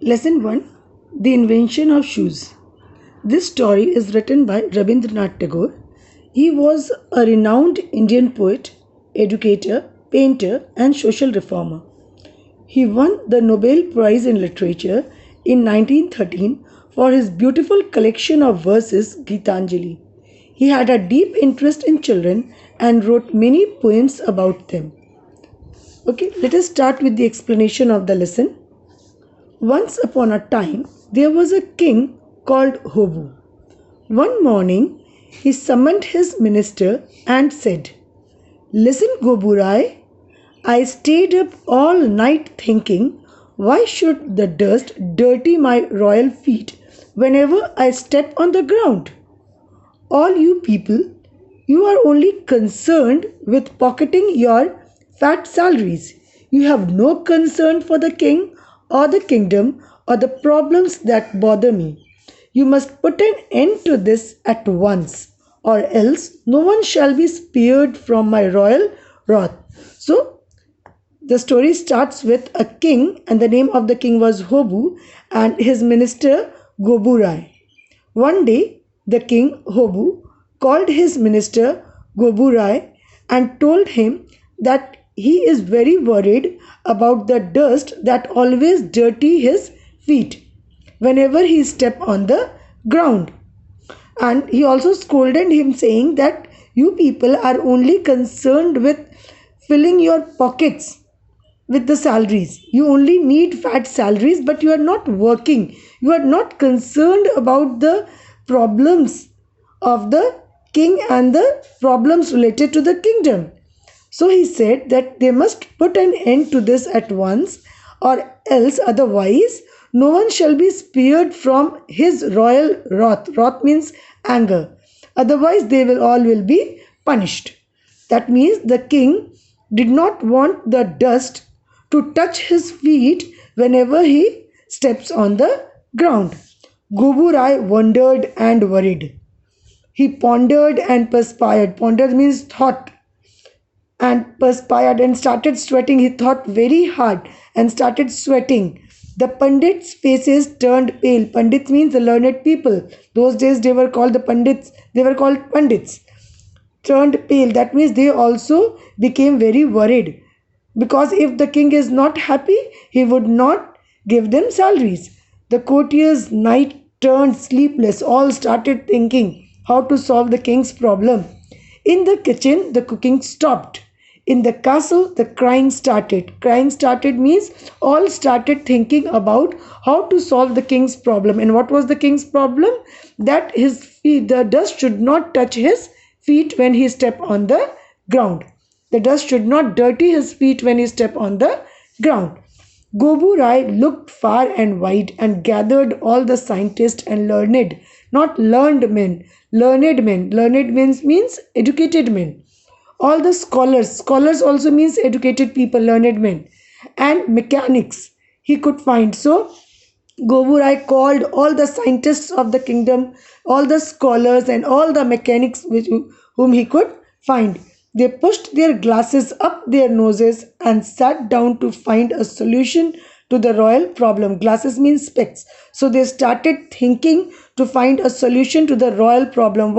Lesson 1, The Invention of Shoes. This story is written by Rabindranath Tagore. He was a renowned Indian poet, educator, painter, and social reformer. He won the Nobel Prize in Literature in 1913 for his beautiful collection of verses Gitanjali. He had a deep interest in children and wrote many poems about them. Okay, let us start with the explanation of the lesson. Once upon a time, there was a king called Hobu. One morning, he summoned his minister and said, "Listen, Goburai, I stayed up all night thinking, why should the dust dirty my royal feet whenever I step on the ground? All you people, you are only concerned with pocketing your fat salaries. You have no concern for the king or the kingdom or the problems that bother me. You must put an end to this at once, or else no one shall be spared from my royal wrath." So, the story starts with a king, and the name of the king was Hobu, and his minister Goburai. One day, the king Hobu called his minister Goburai and told him that he is very worried about the dust that always dirty his feet whenever he step on the ground. And he also scolded him, saying that you people are only concerned with filling your pockets with the salaries. You only need fat salaries, but you are not working. You are not concerned about the problems of the king and the problems related to the kingdom. So he said that they must put an end to this at once, or else otherwise no one shall be spared from his royal wrath. Wrath means anger. Otherwise they will be punished. That means the king did not want the dust to touch his feet whenever he steps on the ground. Goburai wondered and worried. He pondered and perspired. Pondered means thought, and perspired and started sweating. He thought very hard and started sweating. The Pandits' faces turned pale. Pandits means the learned people. Those days they were called the Pandits. They were called Pandits. Turned pale. That means they also became very worried. Because if the king is not happy, he would not give them salaries. The courtiers night turned sleepless. All started thinking how to solve the king's problem. In the kitchen, the cooking stopped. In the castle, the crying started. Crying started means all started thinking about how to solve the king's problem. And what was the king's problem? That his feet, the dust should not touch his feet when he stepped on the ground. The dust should not dirty his feet when he stepped on the ground. Goburai looked far and wide and gathered all the scientists and learned, not learned men, learned men. Learned means educated men. All the scholars, scholars also means educated people, learned men, and mechanics he could find. So Goburai called all the scientists of the kingdom, all the scholars, and all the mechanics whom he could find. They pushed their glasses up their noses and sat down to find a solution to the royal problem. Glasses means specs. So they started thinking to find a solution to the royal problem.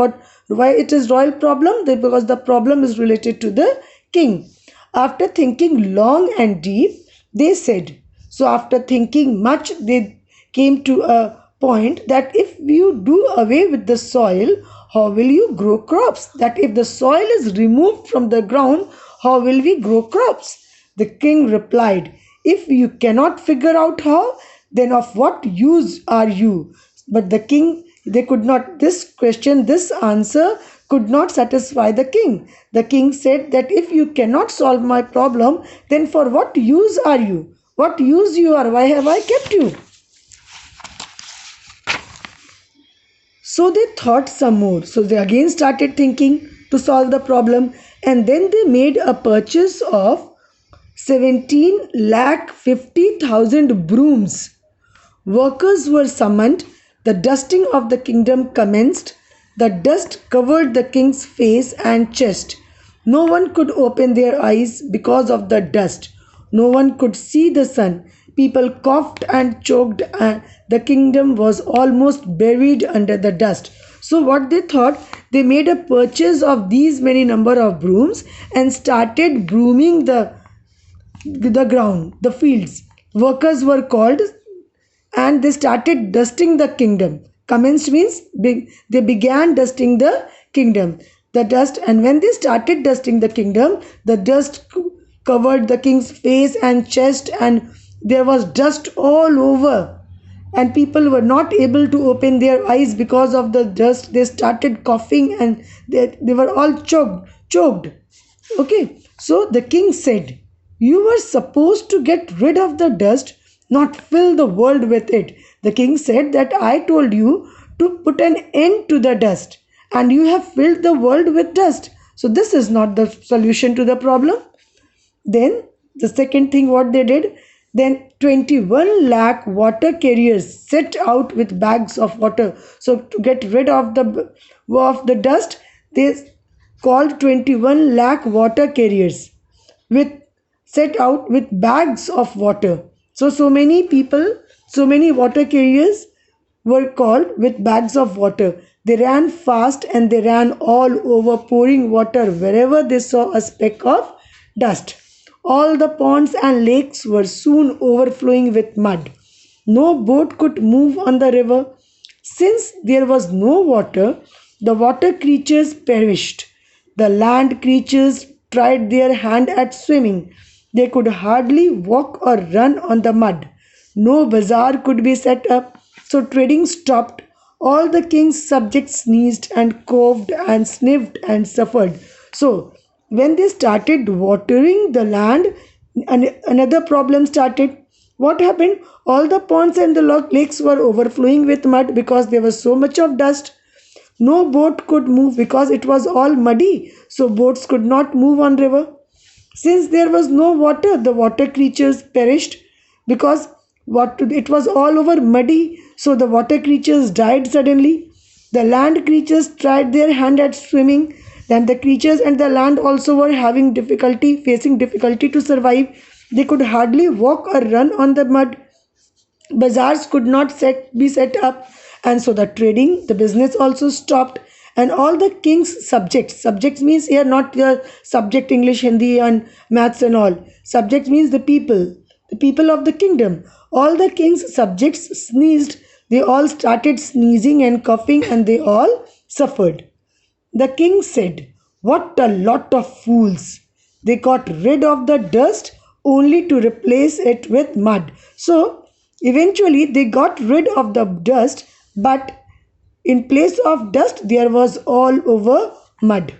Why it is royal problem? Because the problem is related to the king. After thinking long and deep, they said, so after thinking much, they came to a point that if you do away with the soil, how will you grow crops? That if the soil is removed from the ground, how will we grow crops? The king replied, if you cannot figure out how, then of what use are you? But the king, they could not, this question, this answer could not satisfy the king. The king said that if you cannot solve my problem, then for what use are you? What use you are? Why have I kept you? So they thought some more. So they again started thinking to solve the problem, and then they made a purchase of 17,50,000 brooms. Workers were summoned. The dusting of the kingdom commenced. The dust covered the king's face and chest. No one could open their eyes because of the dust. No one could see the sun. People coughed and choked, and the kingdom was almost buried under the dust. So, what they thought, they made a purchase of these many number of brooms and started brooming the ground, the fields. Workers were called and they started dusting the kingdom. Commenced means they began dusting the kingdom. The dust, and when they started dusting the kingdom, the dust covered the king's face and chest, and there was dust all over. And people were not able to open their eyes because of the dust. They started coughing and they were all choked. Okay, so the king said, "You were supposed to get rid of the dust, not fill the world with it." The king said that I told you to put an end to the dust, and you have filled the world with dust. So, this is not the solution to the problem. Then, the second thing what they did, then 21 lakh water carriers set out with bags of water. So, to get rid of the dust, they called 21 lakh water carriers with set out with bags of water. So many people, so many water carriers were called with bags of water. They ran fast and they ran all over, pouring water wherever they saw a speck of dust. All the ponds and lakes were soon overflowing with mud. No boat could move on the river. Since there was no water, the water creatures perished. The land creatures tried their hand at swimming. They could hardly walk or run on the mud. No bazaar could be set up, so trading stopped. All the king's subjects sneezed and coughed and sniffed and suffered. So, when they started watering the land, another problem started. What happened? All the ponds and the lakes were overflowing with mud because there was so much of dust. No boat could move because it was all muddy, so boats could not move on river. Since there was no water, the water creatures perished because it was all over muddy, so the water creatures died suddenly. The land creatures tried their hand at swimming, then the creatures and the land also were facing difficulty to survive. They could hardly walk or run on the mud. Bazaars could not be set up, and so the business also stopped. And all the king's subjects means here not your subject English, Hindi and maths and all. Subjects means the people of the kingdom. All the king's subjects sneezed. They all started sneezing and coughing, and they all suffered. The king said, "What a lot of fools! They got rid of the dust only to replace it with mud." So, eventually, they got rid of the dust, but in place of dust, there was all over mud.